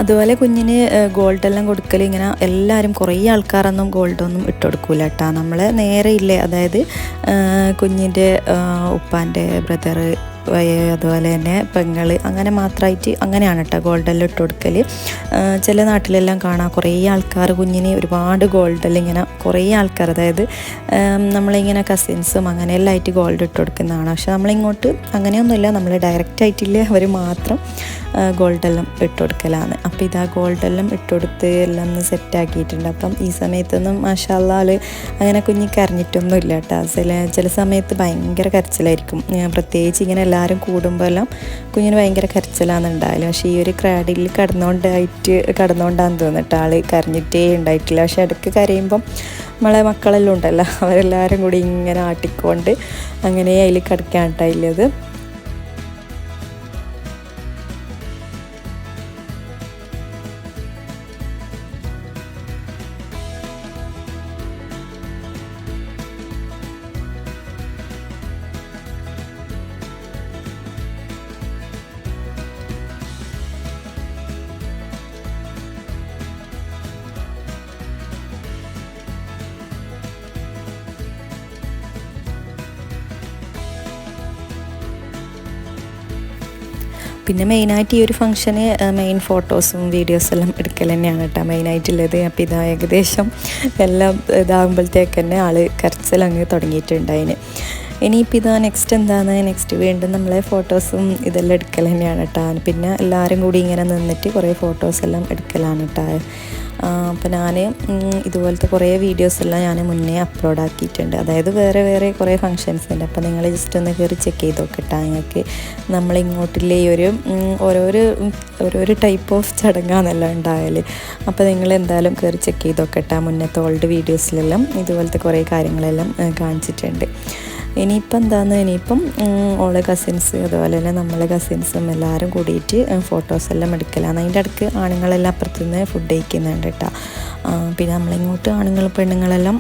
അതുപോലെ കുഞ്ഞിന് ഗോൾഡെല്ലാം കൊടുക്കൽ ഇങ്ങനെ എല്ലാവരും കുറേ ആൾക്കാരൊന്നും ഗോൾഡൊന്നും ഇട്ട് കൊടുക്കൂല കേട്ടോ. നമ്മൾ നേരെ ഇല്ലേ, അതായത് കുഞ്ഞിൻ്റെ ഉപ്പാൻ്റെ ബ്രദർ അതുപോലെ തന്നെ പെങ്ങൾ അങ്ങനെ മാത്രമായിട്ട് അങ്ങനെയാണ് കേട്ടോ ഗോൾഡെല്ലാം ഇട്ട് കൊടുക്കൽ. ചില നാട്ടിലെല്ലാം കാണാം കുറേ ആൾക്കാർ കുഞ്ഞിന് ഒരുപാട് ഗോൾഡെല്ലാം ഇങ്ങനെ കുറേ ആൾക്കാർ, അതായത് നമ്മളിങ്ങനെ കസിൻസും അങ്ങനെയെല്ലാം ആയിട്ട് ഗോൾഡ് ഇട്ട് കൊടുക്കുന്നതാണ്. പക്ഷെ നമ്മളിങ്ങോട്ട് അങ്ങനെയൊന്നുമില്ല, നമ്മൾ ഡയറക്റ്റായിട്ടില്ലേ അവർ മാത്രം ഗോൾഡെല്ലാം ഇട്ട് കൊടുക്കലാണ്. അപ്പോൾ ഇതാ ഗോൾഡെല്ലാം ഇട്ട് കൊടുത്ത് എല്ലാം ഒന്ന് സെറ്റാക്കിയിട്ടുണ്ട്. അപ്പം ഈ സമയത്തൊന്നും മാഷാ അല്ലാ അങ്ങനെ കുഞ്ഞ് കരഞ്ഞിട്ടൊന്നും ഇല്ല കേട്ടോ. ചില സമയത്ത് ഭയങ്കര കരച്ചിലായിരിക്കും, പ്രത്യേകിച്ച് ഇങ്ങനെ എല്ലാവരും കൂടുമ്പോൾ എല്ലാം കുഞ്ഞിന് ഭയങ്കര കരച്ചിലാണ് ഉണ്ടായാലും. പക്ഷേ ഈ ഒരു ക്രാഡിൽ കടന്നുകൊണ്ടാന്ന് തോന്നിട്ട് ആൾ കരഞ്ഞിട്ടേ ഉണ്ടായിട്ടില്ല. പക്ഷെ ഇടയ്ക്ക് കരയുമ്പം നമ്മളെ മക്കളെല്ലാം ഉണ്ടല്ലോ, അവരെല്ലാവരും കൂടി ഇങ്ങനെ ആട്ടിക്കൊണ്ട് അങ്ങനെ അതിൽ കിടക്കാണ്ടായില്ലത്. പിന്നെ മെയിനായിട്ട് ഈ ഒരു ഫംഗ്ഷന് മെയിൻ ഫോട്ടോസും വീഡിയോസും എല്ലാം എടുക്കൽ തന്നെയാണ് കേട്ടോ മെയിനായിട്ടുള്ളത്. അപ്പോൾ ഇതാ ഏകദേശം എല്ലാം ഇതാകുമ്പോഴത്തേക്ക് തന്നെ ആൾ കരച്ചിലങ്ങ് തുടങ്ങിയിട്ടുണ്ടായിന്. ഇനിയിപ്പോൾ ഇതാ നെക്സ്റ്റ് വീണ്ടും നമ്മളെ ഫോട്ടോസും ഇതെല്ലാം എടുക്കൽ തന്നെയാണ് കേട്ടോ. പിന്നെ എല്ലാവരും കൂടി ഇങ്ങനെ നിന്നിട്ട് കുറേ ഫോട്ടോസെല്ലാം എടുക്കലാണ് കേട്ടോ. അപ്പോൾ ഞാൻ ഇതുപോലത്തെ കുറേ വീഡിയോസെല്ലാം ഞാൻ മുന്നേ അപ്ലോഡ് ആക്കിയിട്ടുണ്ട്. അതായത് വേറെ കുറേ ഫങ്ഷൻസ് ഉണ്ട്. അപ്പോൾ നിങ്ങൾ ജസ്റ്റ് ഒന്ന് കയറി ചെക്ക് ചെയ്ത് നോക്കട്ടെ. നിങ്ങൾക്ക് നമ്മളിങ്ങോട്ടില്ലേ ഈ ഒരു ഓരോരോ ടൈപ്പ് ഓഫ് ചടങ്ങാണെന്നെല്ലാം ഉണ്ടായാൽ. അപ്പോൾ നിങ്ങൾ എന്തായാലും കയറി ചെക്ക് ചെയ്ത് നോക്കട്ടെ. മുന്നത്തെ ഓൾഡ് വീഡിയോസിലെല്ലാം ഇതുപോലത്തെ കുറേ കാര്യങ്ങളെല്ലാം കാണിച്ചിട്ടുണ്ട്. ഇനിയിപ്പം ഓളെ കസിൻസ് അതുപോലെ തന്നെ നമ്മളെ കസിൻസും എല്ലാവരും കൂടിയിട്ട് ഫോട്ടോസെല്ലാം എടുക്കലാണ്. അതിൻ്റെ ഇടയ്ക്ക് ആണുങ്ങളെല്ലാം അപ്പുറത്തുനിന്ന് ഫുഡ് കഴിക്കുന്നുണ്ട് കേട്ടോ. പിന്നെ നമ്മളിങ്ങോട്ട് പെണ്ണുങ്ങളെല്ലാം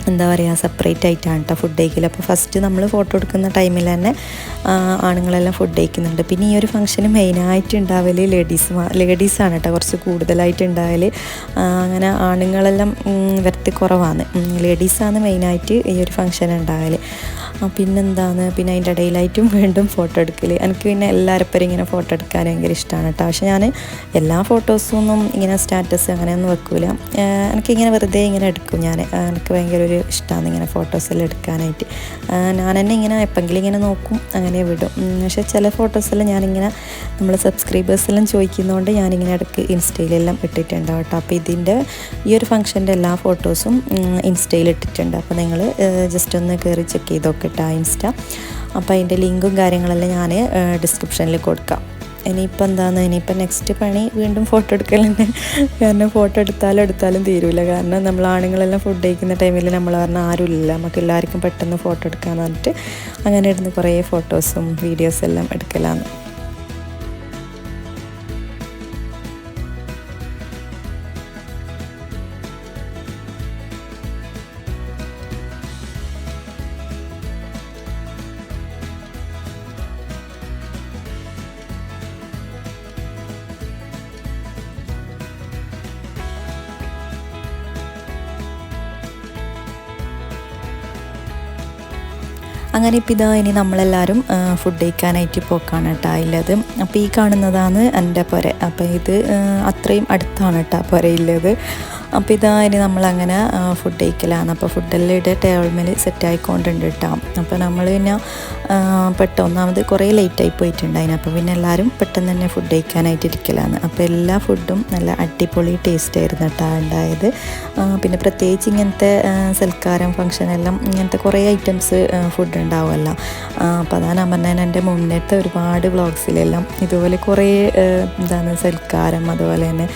എന്താ പറയുക സെപ്പറേറ്റ് ആയിട്ടാണ് കേട്ടോ ഫുഡ് കഴിക്കൽ. അപ്പോൾ ഫസ്റ്റ് നമ്മൾ ഫോട്ടോ എടുക്കുന്ന ടൈമിൽ തന്നെ ആണുങ്ങളെല്ലാം ഫുഡ് കഴിക്കുന്നുണ്ട്. പിന്നെ ഈ ഒരു ഫംഗ്ഷന് മെയിനായിട്ട് ഉണ്ടാവൽ ലേഡീസാണ് കേട്ടോ കുറച്ച് കൂടുതലായിട്ട് ഉണ്ടാവൽ. അങ്ങനെ ആണുങ്ങളെല്ലാം വരത്തി കുറവാണ്, ലേഡീസാണ് മെയിനായിട്ട് ഈ ഒരു ഫംഗ്ഷൻ ഉണ്ടാവൽ. പിന്നെന്താണ് പിന്നെ അതിൻ്റെ ഇടയിലായിട്ടും വീണ്ടും ഫോട്ടോ എടുക്കൽ. എനിക്ക് പിന്നെ എല്ലാവരും ഇങ്ങനെ ഫോട്ടോ എടുക്കാൻ ഭയങ്കര ഇഷ്ടമാണ് കേട്ടോ. പക്ഷെ ഞാൻ എല്ലാ ഫോട്ടോസൊന്നും ഇങ്ങനെ സ്റ്റാറ്റസ് അങ്ങനെയൊന്നും വെക്കില്ല. എനിക്കിങ്ങനെ വെറുതെ ഇങ്ങനെ എടുക്കും. എനിക്ക് ഭയങ്കര ഒരു ഇഷ്ടമാണ് ഇങ്ങനെ ഫോട്ടോസെല്ലാം എടുക്കാനായിട്ട്. ഞാൻ തന്നെ ഇങ്ങനെ എപ്പോഴെങ്കിലും ഇങ്ങനെ നോക്കും, അങ്ങനെ വിടും. പക്ഷെ ചില ഫോട്ടോസെല്ലാം ഞാനിങ്ങനെ നമ്മൾ സബ്സ്ക്രൈബേഴ്സെല്ലാം ചോദിക്കുന്നതുകൊണ്ട് ഞാനിങ്ങനെ ഇടയ്ക്ക് ഇൻസ്റ്റയിലെല്ലാം ഇട്ടിട്ടുണ്ടാവും കേട്ടോ. അപ്പോൾ ഇതിൻ്റെ ഈ ഒരു ഫംഗ്ഷൻ്റെ എല്ലാ ഫോട്ടോസും ഇൻസ്റ്റയിൽ ഇട്ടിട്ടുണ്ട്. അപ്പോൾ നിങ്ങൾ ജസ്റ്റ് ഒന്ന് കയറി ചെക്ക് ചെയ്ത് നോക്കട്ടോ ഇൻസ്റ്റ. അപ്പോൾ അതിൻ്റെ ലിങ്കും കാര്യങ്ങളെല്ലാം ഞാൻ ഡിസ്ക്രിപ്ഷനിൽ കൊടുക്കാം. ഇനിയിപ്പോൾ നെക്സ്റ്റ് പണി വീണ്ടും ഫോട്ടോ എടുക്കലുണ്ട്. കാരണം ഫോട്ടോ എടുത്താലും തീരില്ല. കാരണം നമ്മൾ ആണുങ്ങളെല്ലാം ഫുഡ് കഴിക്കുന്ന ടൈമിൽ നമ്മൾ പറഞ്ഞാൽ ആരുമില്ല, നമുക്ക് എല്ലാവർക്കും പെട്ടെന്ന് ഫോട്ടോ എടുക്കാമെന്ന് പറഞ്ഞിട്ട് അങ്ങനെ ഇരുന്ന് കുറേ ഫോട്ടോസും വീഡിയോസെല്ലാം എടുക്കലാണ്. അങ്ങനെ ഇപ്പോൾ ഇനി നമ്മളെല്ലാവരും ഫുഡ് കഴിക്കാനായിട്ട് പോക്കാണ് കേട്ടോ ഉള്ളത്. അപ്പോൾ ഈ കാണുന്നതാണ് എൻ്റെ പുര. അപ്പോൾ ഇത് അത്രയും അടുത്താണ് കേട്ടോ പുരയുള്ളത്. അപ്പോൾ ഇനി നമ്മളങ്ങനെ ഫുഡ് കഴിക്കലാണ്. അപ്പോൾ ഫുഡെല്ലാം ഇവിടെ ടേബിൾമേൽ സെറ്റായിക്കൊണ്ടുണ്ട് കേട്ടോ. അപ്പോൾ നമ്മൾ പിന്നെ ഒന്നാമത് കുറേ ലേറ്റായി പോയിട്ടുണ്ടായിന്. അപ്പോൾ പിന്നെ എല്ലാവരും പെട്ടെന്ന് തന്നെ ഫുഡ് കഴിക്കാനായിട്ട് ഇരിക്കലാണ്. അപ്പോൾ എല്ലാ ഫുഡും നല്ല അടിപൊളി ടേസ്റ്റ് ആയിരുന്നു കേട്ടോ ഉണ്ടായത്. പിന്നെ പ്രത്യേകിച്ച് ഇങ്ങനത്തെ സൽക്കാരം ഫംഗ്ഷനെല്ലാം ഇങ്ങനത്തെ കുറേ ഐറ്റംസ് ഫുഡ് ഉണ്ടാവുമല്ലോ. അപ്പോൾ അതാണ് ഞാൻ പറഞ്ഞത്, എൻ്റെ മുന്നത്തെ ഒരുപാട് വ്ളോഗ്സിലെല്ലാം ഇതുപോലെ കുറേ സൽക്കാരം, അതുപോലെ തന്നെ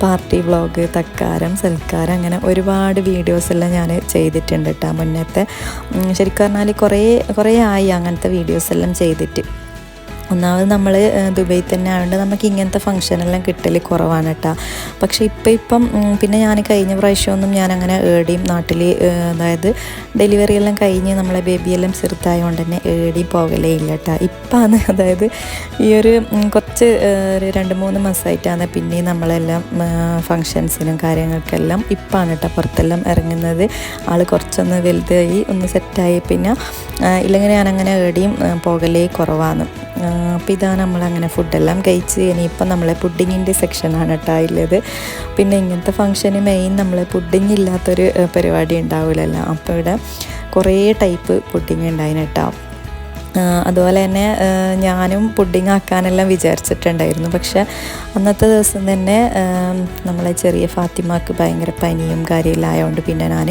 പാർട്ടി വ്ളോഗ്, തക്കാരം, സൽക്കാരം, അങ്ങനെ ഒരുപാട് വീഡിയോസെല്ലാം ഞാൻ ചെയ്തിട്ടുണ്ട് കേട്ടോ മുന്നത്തെ. ശരിക്കും പറഞ്ഞാൽ കുറേ ആയി അങ്ങനത്തെ വീഡിയോസെല്ലാം ചെയ്തിട്ട്. ഒന്നാമത് നമ്മൾ ദുബൈയിൽ തന്നെ ആയതുകൊണ്ട് നമുക്ക് ഇങ്ങനത്തെ ഫംഗ്ഷനെല്ലാം കിട്ടൽ കുറവാണ് കേട്ടോ. പക്ഷേ ഇപ്പം പിന്നെ ഞാൻ കഴിഞ്ഞ പ്രാവശ്യമൊന്നും ഞാനങ്ങനെ ഏടിയും നാട്ടിൽ, അതായത് ഡെലിവറി എല്ലാം കഴിഞ്ഞ് നമ്മളെ ബേബിയെല്ലാം ചെറുതായതുകൊണ്ട് തന്നെ ഏടിയും പോകലേ ഇല്ല കേട്ടോ. ഇപ്പാണ്, അതായത് ഈ ഒരു കുറച്ച് ഒരു 2-3 മാസമായിട്ടാണ് പിന്നെയും നമ്മളെല്ലാം ഫങ്ഷൻസിനും കാര്യങ്ങൾക്കെല്ലാം ഇപ്പാണ് കേട്ടോ പുറത്തെല്ലാം ഇറങ്ങുന്നത്. ആൾ കുറച്ചൊന്ന് വലുതായി ഒന്ന് സെറ്റായി പിന്നെ ഇല്ലെങ്കിൽ ഞാനങ്ങനെ ഏടിയും പോകലേ കുറവാണ്. അപ്പോൾ നമ്മളങ്ങനെ ഫുഡെല്ലാം കഴിച്ച് ഇനിയിപ്പം നമ്മളെ പുഡിങ്ങിൻ്റെ സെക്ഷനാണ് കേട്ടോ ഉള്ളത്. പിന്നെ ഇങ്ങനത്തെ ഫംഗ്ഷന് മെയിൻ നമ്മൾ പുഡിങ് ഇല്ലാത്തൊരു പരിപാടി ഉണ്ടാവില്ലല്ലോ. അപ്പോൾ ഇവിടെ കുറേ ടൈപ്പ് പുഡിങ് ഉണ്ടായിന് കേട്ടോ. അതുപോലെ തന്നെ ഞാനും പുഡിങ് ആക്കാനെല്ലാം വിചാരിച്ചിട്ടുണ്ടായിരുന്നു. പക്ഷേ അന്നത്തെ ദിവസം തന്നെ നമ്മളെ ചെറിയ ഫാത്തിമാക്ക് ഭയങ്കര പനിയും കാര്യമെല്ലാം ആയതുകൊണ്ട് പിന്നെ ഞാൻ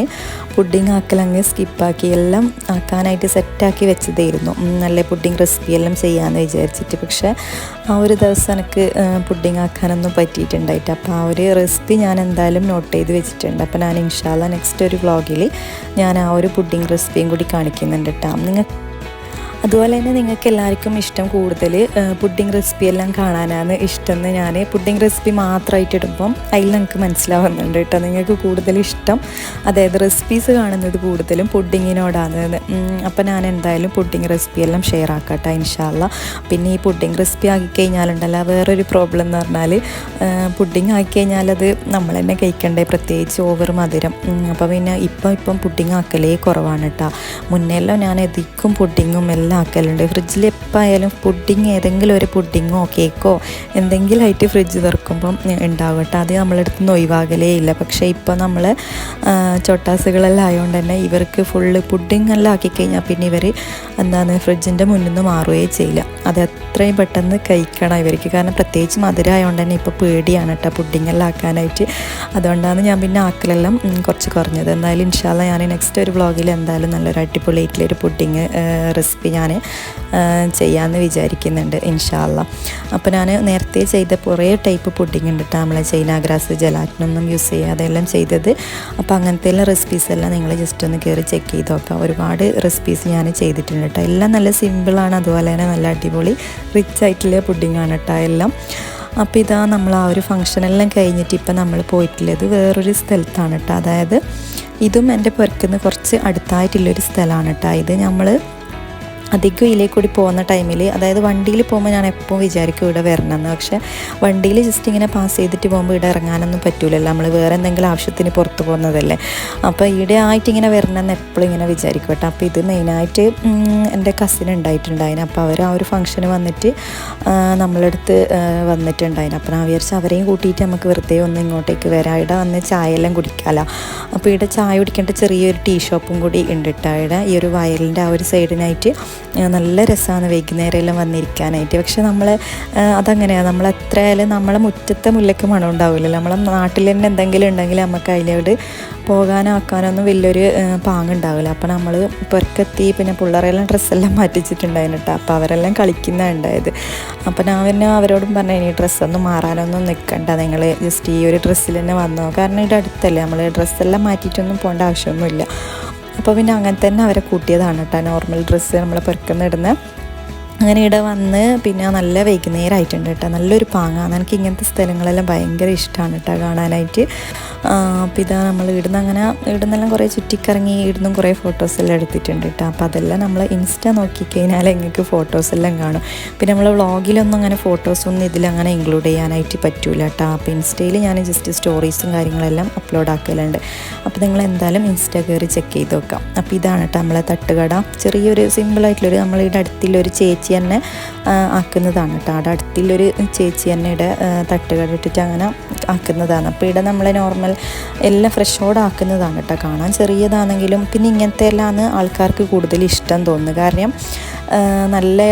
പുഡിങ് ആക്കലങ്ങ് സ്കിപ്പാക്കി എല്ലാം ആക്കാനായിട്ട് സെറ്റാക്കി വെച്ചതായിരുന്നു. നല്ല പുഡിങ് റെസിപ്പി എല്ലാം ചെയ്യാമെന്ന് വിചാരിച്ചിട്ട്. പക്ഷേ ആ ഒരു ദിവസം എനിക്ക് പുഡിങ് ആക്കാനൊന്നും പറ്റിയിട്ടുണ്ടായിട്ട്. അപ്പോൾ ആ ഒരു റെസിപ്പി ഞാൻ എന്തായാലും നോട്ട് ചെയ്ത് വെച്ചിട്ടുണ്ട്. അപ്പോൾ ഞാൻ ഇൻഷാ അല്ലാഹ് നെക്സ്റ്റ് ഒരു വ്ളോഗിൽ ഞാൻ ആ ഒരു പുഡിങ് റെസിപ്പിയും കൂടി കാണിക്കുന്നുണ്ട് കേട്ടോ. അതുപോലെ തന്നെ നിങ്ങൾക്ക് എല്ലാവർക്കും ഇഷ്ടം കൂടുതൽ പുഡിങ് റെസിപ്പി എല്ലാം കാണാനാണ് ഇഷ്ടമെന്ന് ഞാൻ പുഡിങ് റെസിപ്പി മാത്രമായിട്ട് ഇടുമ്പം അതിൽ നിങ്ങൾക്ക് മനസ്സിലാവുന്നുണ്ട് കേട്ടോ. നിങ്ങൾക്ക് കൂടുതൽ ഇഷ്ടം, അതായത് റെസിപ്പീസ് കാണുന്നത് കൂടുതലും പുഡിങ്ങിനോടാണ്. അപ്പോൾ ഞാൻ എന്തായാലും പുഡിങ് റെസിപ്പി എല്ലാം ഷെയർ ആക്കട്ടെ ഇൻഷാ അല്ലാഹ്. പിന്നെ ഈ പുഡിങ് റെസിപ്പി ആക്കിക്കഴിഞ്ഞാലുണ്ടല്ലോ വേറൊരു പ്രോബ്ലം എന്ന് പറഞ്ഞാൽ പുഡിങ് ആക്കിക്കഴിഞ്ഞാൽ അത് നമ്മൾ തന്നെ കഴിക്കണ്ടേ, പ്രത്യേകിച്ച് ഓവർ മധുരം. അപ്പോൾ പിന്നെ ഇപ്പം പുഡിങ് ആക്കലേ കുറവാണ് കേട്ടോ. മുന്നെല്ലാം ഞാൻ എതിക്കും പുഡിങ്ങും എല്ലാം ആക്കലുണ്ട്. ഫ്രിഡ്ജിൽ എപ്പോഴായാലും പുഡിങ്, ഏതെങ്കിലും ഒരു പുഡിങ്ങോ കേക്കോ എന്തെങ്കിലും ആയിട്ട് ഫ്രിഡ്ജ് തുറക്കുമ്പം ഉണ്ടാവും കേട്ടോ. അത് നമ്മളെടുത്ത് നിന്ന് ഒഴിവാകലേ ഇല്ല. പക്ഷേ ഇപ്പോൾ നമ്മൾ ചൊട്ടാസുകളെല്ലാം ആയതുകൊണ്ട് തന്നെ ഇവർക്ക് ഫുള്ള് പുഡിങ് എല്ലാം ആക്കിക്കഴിഞ്ഞാൽ പിന്നെ ഇവർ ഫ്രിഡ്ജിൻ്റെ മുന്നിൽ നിന്ന് മാറുകയേ ചെയ്യില്ല. അത് എത്രയും പെട്ടെന്ന് കഴിക്കണം ഇവർക്ക്. കാരണം പ്രത്യേകിച്ച് മധുരമായതുകൊണ്ട് തന്നെ ഇപ്പോൾ പേടിയാണ് കേട്ടോ പുഡിങ് എല്ലാം ആക്കാനായിട്ട്. അതുകൊണ്ടാണ് ഞാൻ പിന്നെ ആക്കലെല്ലാം കുറച്ച് കുറഞ്ഞത്. എന്തായാലും ഇൻഷാ അല്ലാഹ് ഞാൻ നെക്സ്റ്റ് ഒരു വ്ളോഗിൽ എന്തായാലും നല്ലൊരു അടിപൊളിയായിട്ടുള്ളൊരു പുഡിങ് റെസിപ്പി ഞാൻ ചെയ്യാമെന്ന് വിചാരിക്കുന്നുണ്ട് ഇൻഷാ അല്ലാഹ്. അപ്പോൾ ഞാൻ നേരത്തെ ചെയ്ത കുറേ ടൈപ്പ് പുഡിങ് ഉണ്ട് കേട്ടോ. നമ്മളെ ചൈന ഗ്രാസ്, ജലാറ്റിനൊന്നും യൂസ് ചെയ്യാതെ എല്ലാം ചെയ്തത്. അപ്പോൾ അങ്ങനത്തെ എല്ലാം റെസിപ്പീസ് എല്ലാം നിങ്ങൾ ജസ്റ്റ് ഒന്ന് കയറി ചെക്ക് ചെയ്ത് നോക്കാം. ഒരുപാട് റെസിപ്പീസ് ഞാൻ ചെയ്തിട്ടുണ്ട് കേട്ടോ. എല്ലാം നല്ല സിമ്പിളാണ്, അതുപോലെ തന്നെ നല്ല അടിപൊളി റിച്ച് ആയിട്ടുള്ള പുഡിങ്ങാണ് കേട്ടോ എല്ലാം. അപ്പോൾ നമ്മൾ ആ ഒരു ഫംഗ്ഷനെല്ലാം കഴിഞ്ഞിട്ട് ഇപ്പം നമ്മൾ പോയിട്ടുള്ളത് വേറൊരു സ്ഥലത്താണ് കേട്ടോ. അതായത് ഇതും എൻ്റെ പുരക്കുന്ന കുറച്ച് അടുത്തായിട്ടുള്ളൊരു സ്ഥലമാണ് കേട്ടോ. ഇത് നമ്മൾ അധികം ഇതിലേക്ക് കൂടി പോകുന്ന ടൈമിൽ, അതായത് വണ്ടിയിൽ പോകുമ്പോൾ ഞാൻ എപ്പോൾ വിചാരിക്കും ഇവിടെ വരണമെന്ന്. പക്ഷേ വണ്ടിയിൽ ജസ്റ്റ് ഇങ്ങനെ പാസ് ചെയ്തിട്ട് പോകുമ്പോൾ ഇവിടെ ഇറങ്ങാനൊന്നും പറ്റൂലല്ലോ, നമ്മൾ വേറെ എന്തെങ്കിലും ആവശ്യത്തിന് പുറത്ത് പോകുന്നതല്ലേ. അപ്പോൾ ഇവിടെ ആയിട്ട് ഇങ്ങനെ വരണമെന്ന് എപ്പോഴും ഇങ്ങനെ വിചാരിക്കും കേട്ടോ. അപ്പോൾ ഇത് മെയിനായിട്ട് എൻ്റെ കസിൻ ഉണ്ടായിട്ടുണ്ടായിന്. അപ്പോൾ അവർ ആ ഒരു ഫംഗ്ഷന് വന്നിട്ട് നമ്മളടുത്ത് വന്നിട്ടുണ്ടായിന്. അപ്പോൾ ഞാൻ വിചാരിച്ചു അവരെയും കൂട്ടിയിട്ട് നമുക്ക് വെറുതെ ഒന്ന് ഇങ്ങോട്ടേക്ക് വരാം, ഇവിടെ വന്ന് ചായ എല്ലാം കുടിക്കാമല്ലോ. അപ്പോൾ ഇവിടെ ചായ കുടിക്കേണ്ട ചെറിയൊരു ടീ ഷോപ്പും കൂടി ഉണ്ട് കേട്ടോ. ഇവിടെ ഈ ഒരു വയലിൻ്റെ ആ ഒരു സൈഡിനായിട്ട് നല്ല രസമാണ് വൈകുന്നേരം എല്ലാം വന്നിരിക്കാനായിട്ട്. പക്ഷെ നമ്മൾ അതങ്ങനെയാണ്, നമ്മൾ എത്രയായാലും നമ്മളെ മുറ്റത്തെ മുല്ലയ്ക്ക് മണം ഉണ്ടാവില്ലല്ലോ. നമ്മളെ നാട്ടിൽ തന്നെ എന്തെങ്കിലും ഉണ്ടെങ്കിൽ നമുക്ക് അതിലോട്ട് പോകാനാക്കാനൊന്നും വലിയൊരു പാങ്ങുണ്ടാവില്ല. അപ്പോൾ നമ്മൾ പുറക്കെത്തി പിന്നെ പിള്ളേരെല്ലാം ഡ്രസ്സെല്ലാം മാറ്റിച്ചിട്ടുണ്ടായിരുന്നു കേട്ടോ. അപ്പോൾ അവരെല്ലാം കളിക്കുന്നതാണ് ഉണ്ടായത്. അപ്പോൾ ഞാൻ പിന്നെ അവരോടും പറഞ്ഞു ഇനി ഡ്രസ്സൊന്നും മാറാനൊന്നും നിൽക്കണ്ട, നിങ്ങൾ ജസ്റ്റ് ഈ ഒരു ഡ്രസ്സിൽ തന്നെ വന്നോ, കാരണം ഇവിടെ അടുത്തല്ലേ, നമ്മൾ ഡ്രസ്സെല്ലാം മാറ്റിയിട്ടൊന്നും പോകേണ്ട ആവശ്യമൊന്നുമില്ല. അപ്പോൾ പിന്നെ അങ്ങനെ തന്നെ അവരെ കൂട്ടിയതാണ് കേട്ടോ, നോർമൽ ഡ്രസ്സ് നമ്മൾ പുറക്കുന്നിടുന്ന. അങ്ങനെ ഇവിടെ വന്ന് പിന്നെ നല്ല വൈകുന്നേരമായിട്ടുണ്ട് കേട്ടോ. നല്ലൊരു പാങ്ങാണ്. എനിക്ക് ഇങ്ങനത്തെ സ്ഥലങ്ങളെല്ലാം ഭയങ്കര ഇഷ്ടമാണ് കേട്ടോ കാണാനായിട്ട്. അപ്പോൾ ഇതാ നമ്മൾ ഇവിടുന്നെല്ലാം കുറേ ചുറ്റിക്കറങ്ങി ഇവിടുന്നും കുറേ ഫോട്ടോസെല്ലാം എടുത്തിട്ടുണ്ട് കേട്ടോ. അപ്പോൾ അതെല്ലാം നമ്മൾ ഇൻസ്റ്റ നോക്കിക്കഴിഞ്ഞാൽ നിങ്ങൾക്ക് ഫോട്ടോസെല്ലാം കാണും. പിന്നെ നമ്മൾ വ്ളോഗിലൊന്നും അങ്ങനെ ഫോട്ടോസൊന്നും ഇതിലങ്ങനെ ഇൻക്ലൂഡ് ചെയ്യാനായിട്ട് പറ്റൂല കേട്ടോ. അപ്പോൾ ഇൻസ്റ്റയിൽ ഞാൻ ജസ്റ്റ് സ്റ്റോറീസും കാര്യങ്ങളെല്ലാം അപ്ലോഡ് ആക്കലുണ്ട്. അപ്പോൾ നിങ്ങൾ എന്തായാലും ഇൻസ്റ്റ കയറി ചെക്ക് ചെയ്ത് നോക്കാം. അപ്പോൾ ഇതാണ് കേട്ടോ നമ്മളെ തട്ടുകട. ചെറിയൊരു സിമ്പിളായിട്ടുള്ളൊരു നമ്മളിവിടെ അടുത്തുള്ളൊരു ചേച്ചി തന്നെ ആക്കുന്നതാണ് കേട്ടോ. അവിടെ അടുത്തുള്ളൊരു ചേച്ചി തന്നെ ഇവിടെ തട്ടുകട ഇട്ടിട്ട് അങ്ങനെ ആക്കുന്നതാണ്. അപ്പോൾ ഇവിടെ നമ്മൾ നോർമൽ എല്ലാം ഫ്രഷോടെ ആക്കുന്നതാണ് കേട്ടോ. കാണാൻ ചെറിയതാണെങ്കിലും പിന്നെ ഇങ്ങനത്തെ എല്ലാമാണ് ആൾക്കാർക്ക് കൂടുതൽ ഇഷ്ടം തോന്നുന്നത്. കാരണം നല്ല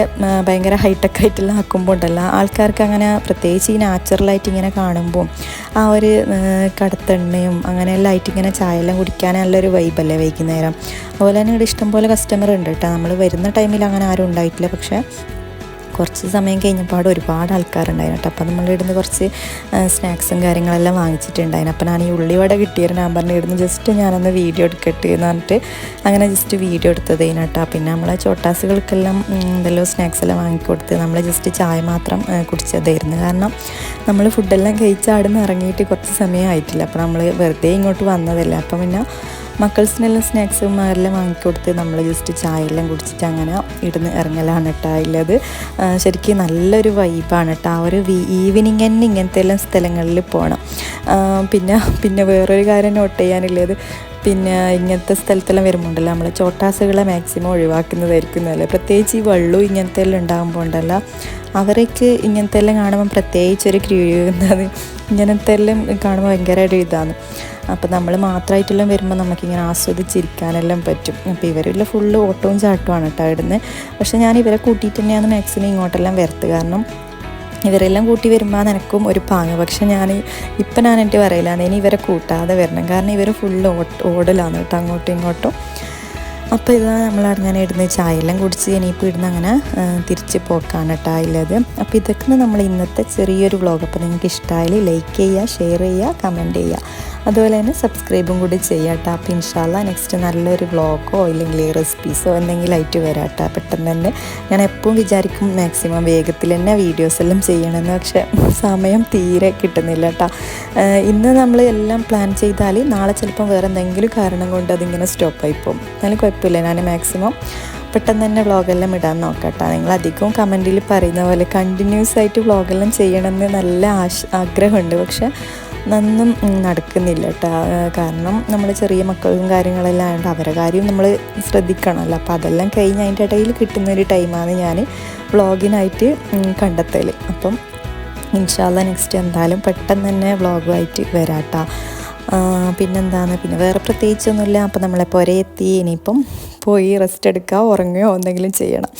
ഭയങ്കര ഹൈടെക് ആയിട്ടുള്ള ആക്കുമ്പോൾ ഉണ്ടല്ലോ ആൾക്കാർക്ക് അങ്ങനെ പ്രത്യേകിച്ച് ഈ നാച്ചുറലായിട്ട് ഇങ്ങനെ കാണുമ്പോൾ ആ ഒരു കടത്തെണ്ണയും അങ്ങനെ എല്ലാം ആയിട്ട് ഇങ്ങനെ ചായ എല്ലാം കുടിക്കാൻ നല്ലൊരു വൈബല്ലേ വൈകുന്നേരം. അതുപോലെ തന്നെ ഇവിടെ ഇഷ്ടംപോലെ കസ്റ്റമർ ഉണ്ട് കേട്ടോ. നമ്മൾ വരുന്ന ടൈമിൽ അങ്ങനെ ആരും ഉണ്ടായിട്ടില്ല, പക്ഷേ കുറച്ച് സമയം കഴിഞ്ഞപ്പോൾ ഒരുപാട് ആൾക്കാരുണ്ടായിരുന്നു കേട്ടോ. അപ്പോൾ നമ്മളിവിടുന്ന് കുറച്ച് സ്നാക്സും കാര്യങ്ങളെല്ലാം വാങ്ങിച്ചിട്ടുണ്ടായിരുന്നു. അപ്പോൾ ഞാൻ ഈ ഉള്ളിവട കിട്ടിയൊരു ഞാൻ പറഞ്ഞു ഇവിടുന്ന് ജസ്റ്റ് ഞാനൊന്ന് വീഡിയോ എടുക്കട്ടെ എന്ന് പറഞ്ഞിട്ട് അങ്ങനെ ജസ്റ്റ് വീഡിയോ എടുത്തതേനു കേട്ടോ. പിന്നെ നമ്മളെ ചോട്ടാസുകൾക്കെല്ലാം എന്തെല്ലാം സ്നാക്സ് എല്ലാം വാങ്ങിക്കൊടുത്ത് നമ്മൾ ജസ്റ്റ് ചായ മാത്രം കുടിച്ചതായിരുന്നു. കാരണം നമ്മൾ ഫുഡെല്ലാം കഴിച്ച് അവിടെ നിന്ന് ഇറങ്ങിയിട്ട് കുറച്ച് സമയം ആയിട്ടില്ല. അപ്പോൾ നമ്മൾ വെറുതെ ഇങ്ങോട്ട് വന്നതല്ല. അപ്പോൾ പിന്നെ മക്കൾസിനെല്ലാം സ്നാക്സും എല്ലാം വാങ്ങിക്കൊടുത്ത് നമ്മൾ ജസ്റ്റ് ചായയെല്ലാം കുടിച്ചിട്ട് അങ്ങനെ ഇവിടുന്ന് ഇറങ്ങലാണ് കേട്ടോ ഉള്ളത്. ശരിക്കും നല്ലൊരു വൈബാണ് കേട്ടോ. ആ ഒരു ഈവനിങ് തന്നെ ഇങ്ങനത്തെ എല്ലാം സ്ഥലങ്ങളിൽ പോകണം. പിന്നെ വേറൊരു കാര്യം നോട്ട് ചെയ്യാനുള്ളത്, പിന്നെ ഇങ്ങനത്തെ സ്ഥലത്തെല്ലാം വരുമ്പോണ്ടല്ലോ നമ്മൾ ചോട്ടാസുകളെ മാക്സിമം ഒഴിവാക്കുന്നതായിരിക്കും നല്ലത്. പ്രത്യേകിച്ച് ഈ വെള്ളവും ഇങ്ങനത്തെ എല്ലാം ഉണ്ടാകുമ്പോൾ ഉണ്ടല്ലോ അവർക്ക് ഇങ്ങനത്തെ എല്ലാം കാണുമ്പോൾ പ്രത്യേകിച്ചൊരു ക്യൂരിയത് ഇങ്ങനത്തെ എല്ലാം കാണുമ്പോൾ ഭയങ്കര ഒരു ഇതാണ്. അപ്പോൾ നമ്മൾ മാത്രമായിട്ടെല്ലാം വരുമ്പോൾ നമുക്കിങ്ങനെ ആസ്വദിച്ചിരിക്കാനെല്ലാം പറ്റും. അപ്പോൾ ഇവരെല്ലാം ഫുള്ള് ഓട്ടവും ചാട്ടവുമാണ് കേട്ടോ ഇവിടുന്ന്. പക്ഷേ ഞാൻ ഇവരെ കൂട്ടിയിട്ട് തന്നെയാണ് മാക്സിമം ഇങ്ങോട്ടെല്ലാം വരത്ത്. കാരണം ഇവരെല്ലാം കൂട്ടി വരുമ്പോൾ നിനക്കും ഒരു പാങ്ങ്. പക്ഷെ ഇപ്പം ഞാൻ എൻ്റെ പറയില്ലാന്ന് ഇനി ഇവരെ കൂട്ടാതെ വരണം. കാരണം ഇവർ ഫുള്ള് ഓടലാണ് കേട്ടോ അങ്ങോട്ടും ഇങ്ങോട്ടും. അപ്പോൾ ഇതാ നമ്മളങ്ങനെ ഇടുന്ന ചായയെല്ലാം കുടിച്ച് ഇനിയിപ്പോൾ ഇടുന്ന് അങ്ങനെ തിരിച്ച് പോക്കാണ് കേട്ടോ ഉള്ളത്. അപ്പോൾ ഇതൊക്കെ നമ്മൾ ഇന്നത്തെ ചെറിയൊരു വ്ളോഗ്. അപ്പോൾ നിങ്ങൾക്ക് ഇഷ്ടമായാൽ ലൈക്ക് ചെയ്യുക, ഷെയർ ചെയ്യുക, കമൻറ്റ് ചെയ്യുക, അതുപോലെ തന്നെ സബ്സ്ക്രൈബും കൂടി ചെയ്യാം കേട്ടോ. അപ്പോൾ ഇൻഷാല്ലാ നെക്സ്റ്റ് നല്ലൊരു വ്ളോഗോ ഇല്ലെങ്കിൽ റെസിപ്പീസോ എന്തെങ്കിലും ആയിട്ട് വരാം കേട്ടോ. പെട്ടെന്ന് തന്നെ ഞാൻ എപ്പോഴും വിചാരിക്കും മാക്സിമം വേഗത്തിൽ തന്നെ വീഡിയോസ് എല്ലാം ചെയ്യണമെന്ന്. പക്ഷേ സമയം തീരെ കിട്ടുന്നില്ല കേട്ടോ. ഇന്ന് നമ്മൾ എല്ലാം പ്ലാൻ ചെയ്താൽ നാളെ ചിലപ്പം വേറെ എന്തെങ്കിലും കാരണം കൊണ്ട് അതിങ്ങനെ സ്റ്റോപ്പായിപ്പോവും. എന്നാലും കുഴപ്പമില്ല, ഞാൻ മാക്സിമം പെട്ടെന്ന് തന്നെ വ്ളോഗെല്ലാം ഇടാൻ നോക്കാം കേട്ടോ. നിങ്ങൾ അധികവും കമൻറ്റിൽ പറയുന്ന പോലെ കണ്ടിന്യൂസ് ആയിട്ട് വ്ളോഗെല്ലാം ചെയ്യണമെന്ന് നല്ല ആഗ്രഹമുണ്ട്. പക്ഷേ ഒന്നും നടക്കുന്നില്ല കേട്ടോ. കാരണം നമ്മൾ ചെറിയ മക്കളും കാര്യങ്ങളെല്ലാം ആയതുകൊണ്ട് അവരെ കാര്യം നമ്മൾ ശ്രദ്ധിക്കണമല്ലോ. അപ്പോൾ അതെല്ലാം കഴിഞ്ഞ് അതിൻ്റെ ഇടയിൽ കിട്ടുന്നൊരു ടൈമാണ് ഞാൻ വ്ളോഗിനായിട്ട് കണ്ടെത്തൽ. അപ്പം ഇൻഷാല്ലാ നെക്സ്റ്റ് എന്തായാലും പെട്ടെന്ന് തന്നെ വ്ളോഗുമായിട്ട് വരാം കേട്ടോ. പിന്നെ വേറെ പ്രത്യേകിച്ചൊന്നുമില്ല. അപ്പോൾ നമ്മളെ പുരയെത്തി ഇനിയിപ്പം പോയി റെസ്റ്റ് എടുക്കുക, ഉറങ്ങുകയോ എന്തെങ്കിലും ചെയ്യണം.